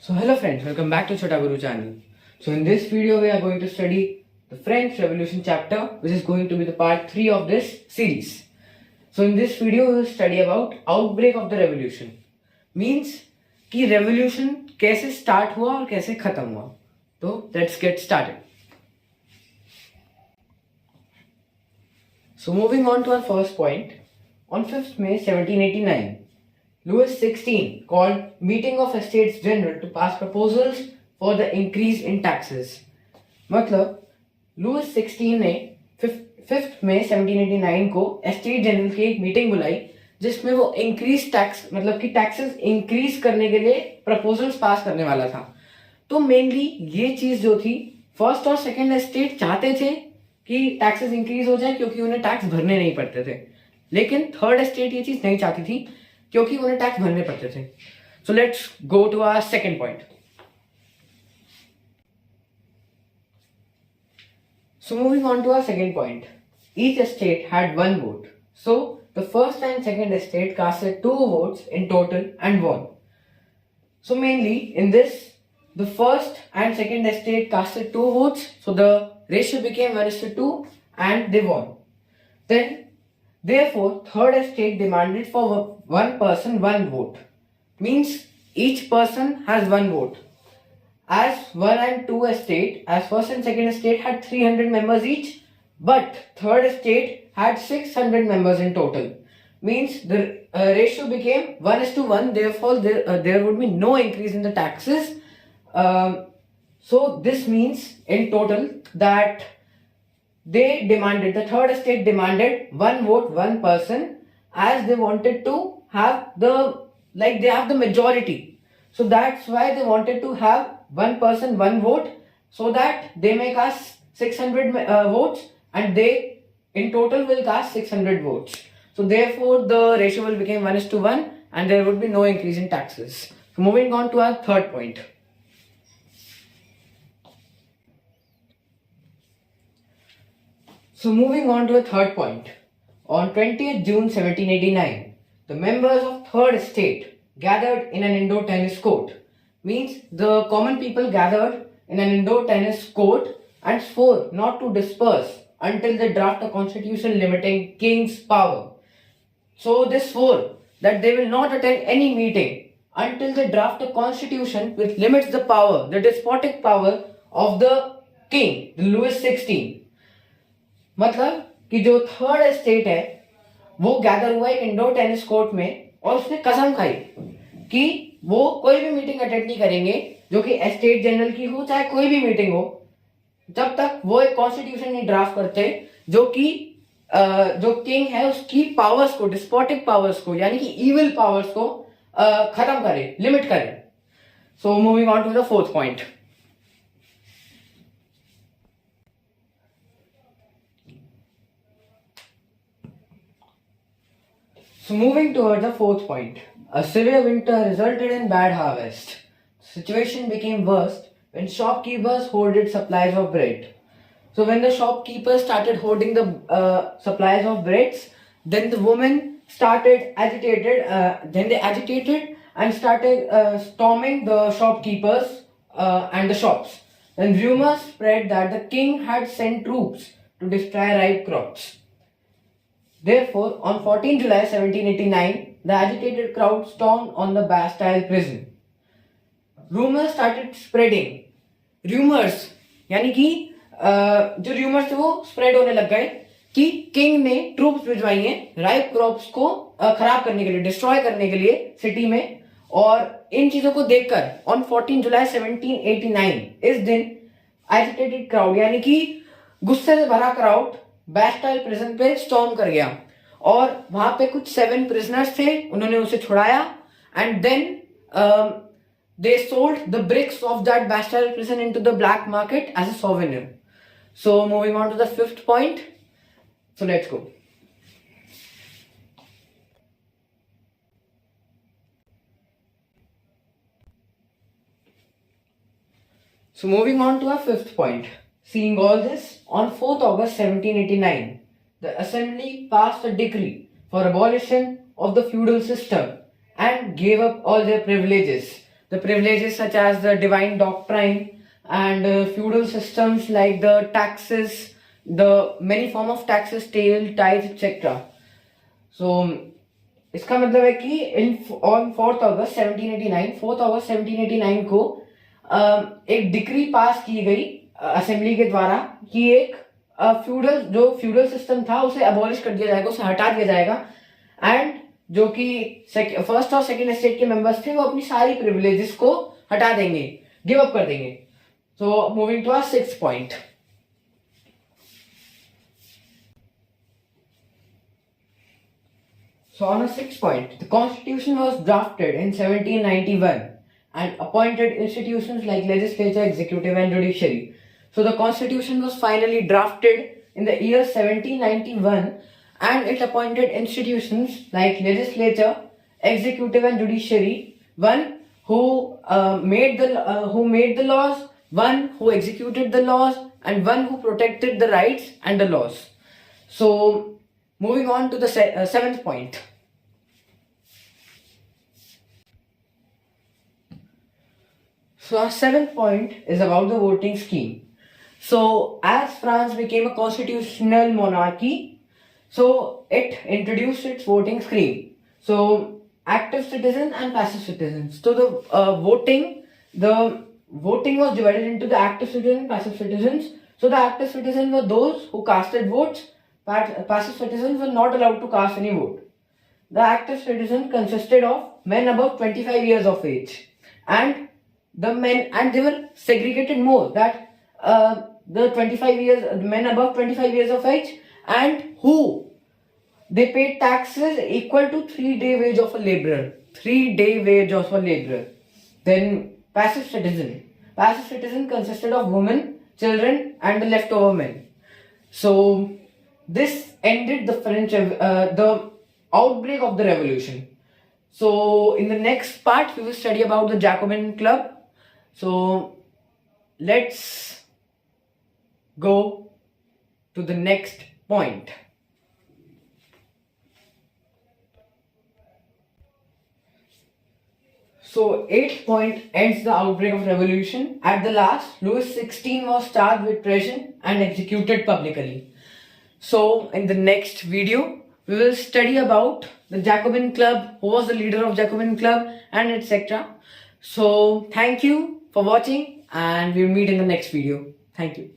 So hello friends, welcome back to Chota Guru channel. So in this video we are going to study the French Revolution chapter, which is going to be the part 3 of this series. So in this video we will study about outbreak of the revolution. Means कि revolution कैसे start हुआ और कैसे खत्म हुआ. तो let's get started. So moving on to our first point, on 5th May 1789, Louis XVI called meeting of Estates General to pass proposals for the increase in taxes. मतलब Louis 16 ने 5th May 1789 को estate general की एक meeting बुलाई जिसमें वो increase tax मतलब कि टैक्सेस इंक्रीज करने के लिए प्रपोजल्स पास करने वाला था. तो मेनली ये चीज जो थी, फर्स्ट और सेकंड एस्टेट चाहते थे कि टैक्सेस इंक्रीज हो जाए क्योंकि उन्हें टैक्स भरने नहीं पड़ते थे, लेकिन थर्ड एस्टेट ये चीज नहीं चाहती थी क्योंकि उन्हें टैक्स भरने पड़ते थे. So let's go to our second point. So moving on to our second point, each estate had one vote. So the first and second estate casted 2 votes in total and won. So mainly in this, the first and second estate casted 2 votes, so the ratio became 1:2 and they won. Then therefore third estate demanded for one person one vote. Means each person has one vote. As 1 and 2 estate, as first and second estate had 300 members each, but third estate had 600 members in total. Means the ratio became 1:1. Therefore, there would be no increase in the taxes. So this means in total that the third estate demanded one vote, one person, as they wanted to have they have the majority. So that's why they wanted to have one person, one vote, so that they may cast 600 votes and they in total will cast 600 votes. So therefore the ratio will become 1:1 and there would be no increase in taxes. So moving on to our third point. So moving on to a third point. On 20th June 1789, the members of third estate gathered in an indoor tennis court. Means the common people gathered in an indoor tennis court and swore not to disperse until they draft a constitution limiting king's power. So they swore that they will not attend any meeting until they draft a constitution which limits the power, the despotic power of the king, the Louis XVI. मतलब कि जो third estate है वो gather हुआ है indoor tennis court में और उसने कसम खाई कि वो कोई भी मीटिंग अटेंड नहीं करेंगे जो कि एस्टेट जनरल की हो चाहे कोई भी मीटिंग हो, जब तक वो एक कॉन्स्टिट्यूशन नहीं ड्राफ्ट करते जो कि जो किंग है उसकी पावर्स को, डिस्पोटिक पावर्स को यानी कि इविल पावर्स को खत्म करे, लिमिट करे. So moving on to the fourth point. So moving towards the fourth point, a severe winter resulted in bad harvest. The situation became worse when shopkeepers hoarded supplies of bread. So when the shopkeepers started hoarding the supplies of breads, then the women started agitated. Then they agitated and started storming the shopkeepers and the shops. Then rumors spread that the king had sent troops to destroy ripe crops. Therefore, on 14 July 1789, the agitated crowd stormed on the Bastille prison. Rumors started spreading. Rumors, यानी कि जो rumors थे वो spread होने लग गए कि king ने ट्रूप्स भिजवाई हैं राइप क्रॉप्स को खराब करने के लिए, डिस्ट्रॉय करने के लिए सिटी में. और इन चीजों को देखकर ऑन 14 जुलाई 1789 इस दिन एजिटेटेड क्राउड यानी कि गुस्से से भरा क्राउड बैस्टाइल प्रिजन पे स्टॉर्म कर गया और वहां पे कुछ 7 प्रिजनर्स थे, उन्होंने उसे छुड़ाया and then they sold the bricks of that Bastille prison into the black market as a souvenir. So moving on to the fifth point. So let's go. So moving on to our fifth point. Seeing all this, on 4th August 1789, the Assembly passed a decree for abolition of the feudal system and gave up all their privileges. the privileges such as the divine doctrine and feudal systems like the taxes, the many form of taxes, tail, tithes, etc. So इसका मतलब है कि in on 4th अगस्त 1789 को एक decree pass की गई assembly के द्वारा कि एक फ्यूडल सिस्टम था उसे अबॉलिश कर दिया जाएगा, उसे हटा दिया जाएगा, एंड जो कि फर्स्ट और सेकंड एस्टेट के मेंबर्स थे वो अपनी सारी प्रिविलेजेस को हटा देंगे, गिव अप कर देंगे. So moving to our 6th point. So on a 6th point, the constitution was drafted in 1791 and appointed institutions like legislature, executive and judiciary. So the constitution was finally drafted in the year 1791 and it appointed institutions like legislature, executive and judiciary, one who made the laws, one who executed the laws and one who protected the rights and the laws. So moving on to the 7th point. So our 7th point is about the voting scheme. So as France became a constitutional monarchy, so it introduced its voting scheme. So active citizens and passive citizens. So the voting was divided into the active citizens and passive citizens. So the active citizens were those who casted votes. Passive citizens were not allowed to cast any vote. The active citizens consisted of men above 25 years of age, and the men, and they were segregated more, that the men above 25 years of age and who they paid taxes equal to 3-day wage of a laborer. 3-day wage of a laborer. Then passive citizen consisted of women, children and the leftover men. So this ended the the outbreak of the revolution. So in the next part we will study about the Jacobin Club. So let's go to the next point. So 8th point ends the outbreak of revolution. At the last, Louis XVI was charged with treason and executed publicly. So in the next video, we will study about the Jacobin Club, who was the leader of Jacobin Club and etc. So thank you for watching and we'll meet in the next video. Thank you.